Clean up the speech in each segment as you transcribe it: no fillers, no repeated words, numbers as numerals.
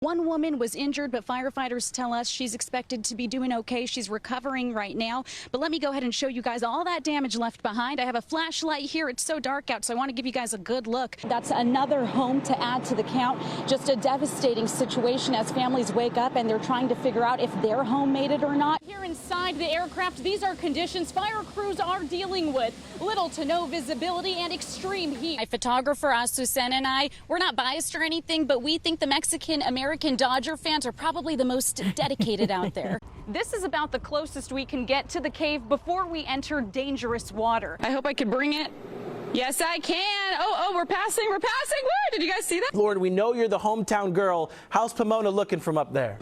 One woman was injured, but firefighters tell us she's expected to be doing okay. She's recovering right now. But let me go ahead and show you guys all that damage left behind. I have a flashlight here. It's so dark out, so I want to give you guys a good look. That's another home to add to the count. Just a devastating situation as families wake up and they're trying to figure out if their home made it or not. Here inside the aircraft, these are conditions fire crews are dealing with. Little to no visibility and extreme heat. My photographer, Azucena, and I, we're not biased or anything, but we think the Mexican-American Dodger fans are probably the most dedicated out there. This is about the closest we can get to the cave before we enter dangerous water. I hope I can bring it. Yes, I can. Oh, we're passing. Where? Did you guys see that? Lauren, we know you're the hometown girl. How's Pomona looking from up there?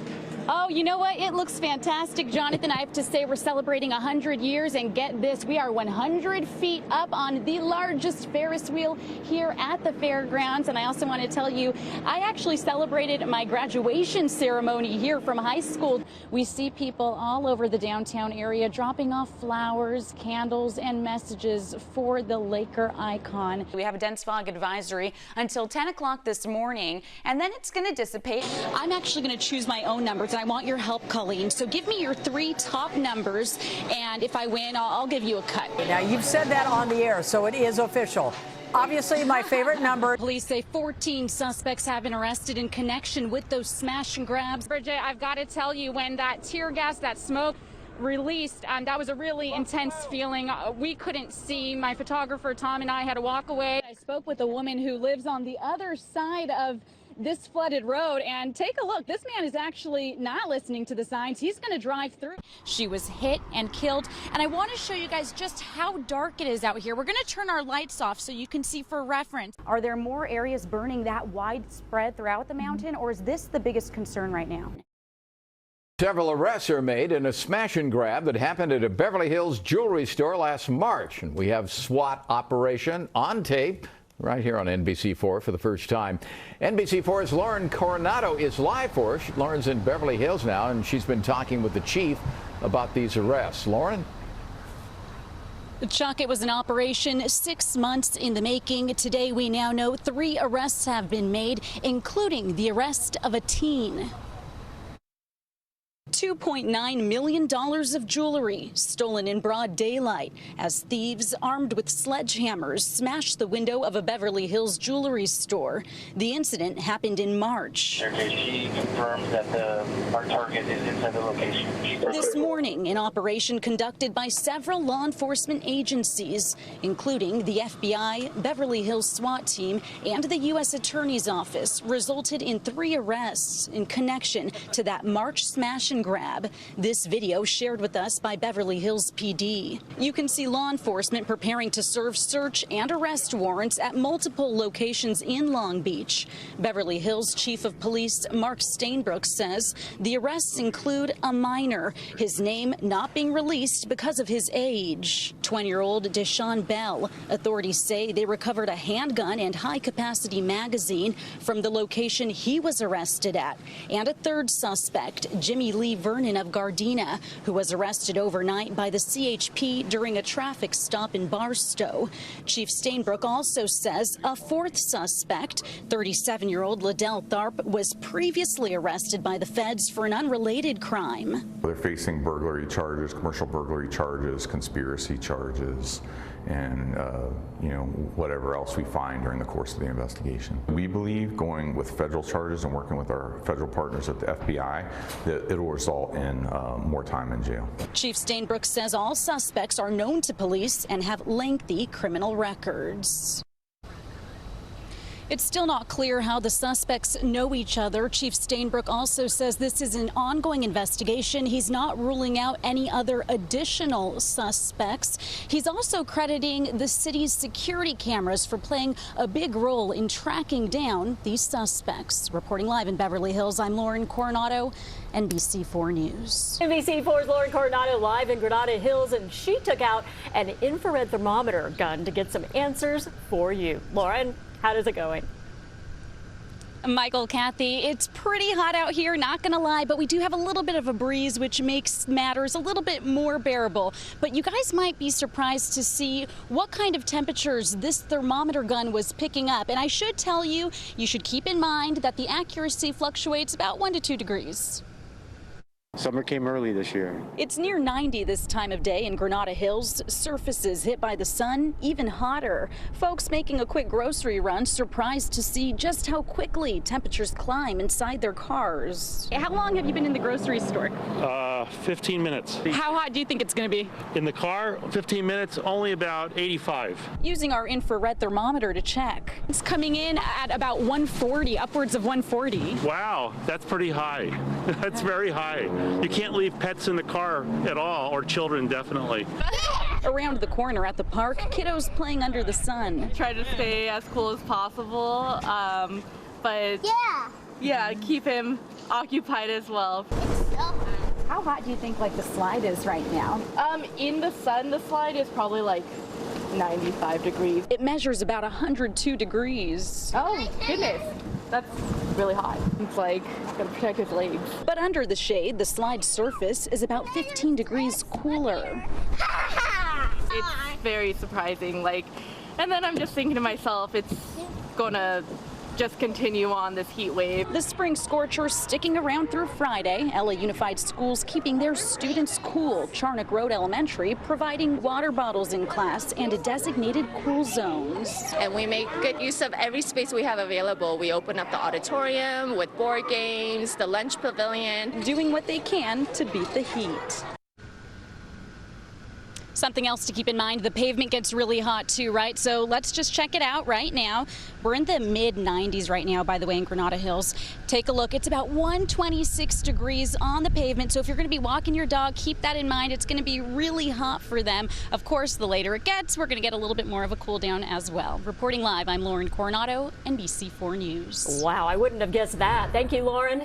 Oh, you know what? It looks fantastic, Jonathan. I have to say we're celebrating 100 years, and get this, we are 100 feet up on the largest Ferris wheel here at the fairgrounds. And I also want to tell you, I actually celebrated my graduation ceremony here from high school. We see people all over the downtown area dropping off flowers, candles, and messages for the Laker icon. We have a dense fog advisory until 10 o'clock this morning, and then it's going to dissipate. I'm actually going to choose my own numbers. I want your help, Colleen. So give me your 3 top numbers, and if I win, I'll give you a cut. Now, you've said that on the air, so it is official. Obviously, my favorite number. Police say 14 suspects have been arrested in connection with those smash and grabs. Bridget, I've got to tell you, when that tear gas, that smoke released, that was a really intense feeling. We couldn't see. My photographer, Tom, and I had to walk away. I spoke with a woman who lives on the other side of this flooded road, and take a look. This man is actually not listening to the signs. He's going to drive through. She was hit and killed, and I want to show you guys just how dark it is out here. We're going to turn our lights off so you can see for reference. Are there more areas burning that widespread throughout the mountain, or is this the biggest concern right now? Several arrests are made in a smash and grab that happened at a Beverly Hills jewelry store last March, and we have SWAT operation on tape right here on NBC4 for the first time. NBC4's Lauren Coronado is live for us. Lauren's in Beverly Hills now, and she's been talking with the chief about these arrests. Lauren? Chuck, it was an operation 6 months in the making. Today, we now know 3 arrests have been made, including the arrest of a teen. $2.9 million of jewelry stolen in broad daylight as thieves armed with sledgehammers smashed the window of a Beverly Hills jewelry store. The incident happened in March. She confirms that our target is inside the location. This morning, an operation conducted by several law enforcement agencies, including the FBI, Beverly Hills SWAT team, and the U.S. Attorney's Office, resulted in 3 arrests in connection to that March smash and grab. This video shared with us by Beverly Hills PD. You can see law enforcement preparing to serve search and arrest warrants at multiple locations in Long Beach. Beverly Hills Chief of Police Mark Stainbrook says the arrests include a minor, his name not being released because of his age. 20-year-old Deshaun Bell. Authorities say they recovered a handgun and high-capacity magazine from the location he was arrested at, and a third suspect, Jimmy Lee Vernon of Gardena, who was arrested overnight by the CHP during a traffic stop in Barstow. Chief Stainbrook also says a 4th suspect, 37-year-old Liddell Tharp, was previously arrested by the feds for an unrelated crime. They're facing burglary charges, commercial burglary charges, conspiracy charges, and whatever else we find during the course of the investigation. We believe going with federal charges and working with our federal partners at the FBI that it'll result in more time in jail. Chief Stainbrook says all suspects are known to police and have lengthy criminal records. It's still not clear how the suspects know each other. Chief Stainbrook also says this is an ongoing investigation. He's not ruling out any other additional suspects. He's also crediting the city's security cameras for playing a big role in tracking down these suspects. Reporting live in Beverly Hills, I'm Lauren Coronado, NBC4 News. NBC4's Lauren Coronado live in Granada Hills, and she took out an infrared thermometer gun to get some answers for you. Lauren, how is it going? Michael, Kathy, it's pretty hot out here, not gonna lie, but we do have a little bit of a breeze, which makes matters a little bit more bearable. But you guys might be surprised to see what kind of temperatures this thermometer gun was picking up. And I should tell you, you should keep in mind that the accuracy fluctuates about 1 to 2 degrees. Summer came early this year. It's near 90 this time of day in Granada Hills. Surfaces hit by the sun even hotter. Folks making a quick grocery run surprised to see just how quickly temperatures climb inside their cars. How long have you been in the grocery store? 15 minutes. How hot do you think it's going to be? In the car, 15 minutes, only about 85. Using our infrared thermometer to check. It's coming in at about 140, upwards of 140. Wow, that's pretty high. That's very high. You can't leave pets in the car at all, or children definitely. Around the corner at the park, kiddos playing under the sun. Try to stay as cool as possible, but yeah, keep him occupied as well. How hot do you think the slide is right now? In the sun, the slide is probably like 95 degrees. It measures about 102 degrees. Oh, goodness. That's really hot. It's like, gotta protect his legs. But under the shade, the slide surface is about 15 degrees cooler. It's very surprising. And then I'm just thinking to myself, it's gonna just continue on this heat wave. The spring scorcher sticking around through Friday. LA Unified Schools keeping their students cool. Charnock Road Elementary providing water bottles in class and designated cool zones. And we make good use of every space we have available. We open up the auditorium with board games, the lunch pavilion. Doing what they can to beat the heat. Something else to keep in mind, the pavement gets really hot too, right? So let's just check it out right now. We're in the mid 90s right now, by the way, in Granada Hills. Take a look. It's about 126 degrees on the pavement. So if you're going to be walking your dog, keep that in mind. It's going to be really hot for them. Of course, the later it gets, we're going to get a little bit more of a cool down as well. Reporting live, I'm Lauren Coronado, NBC4 News. Wow, I wouldn't have guessed that. Thank you, Lauren.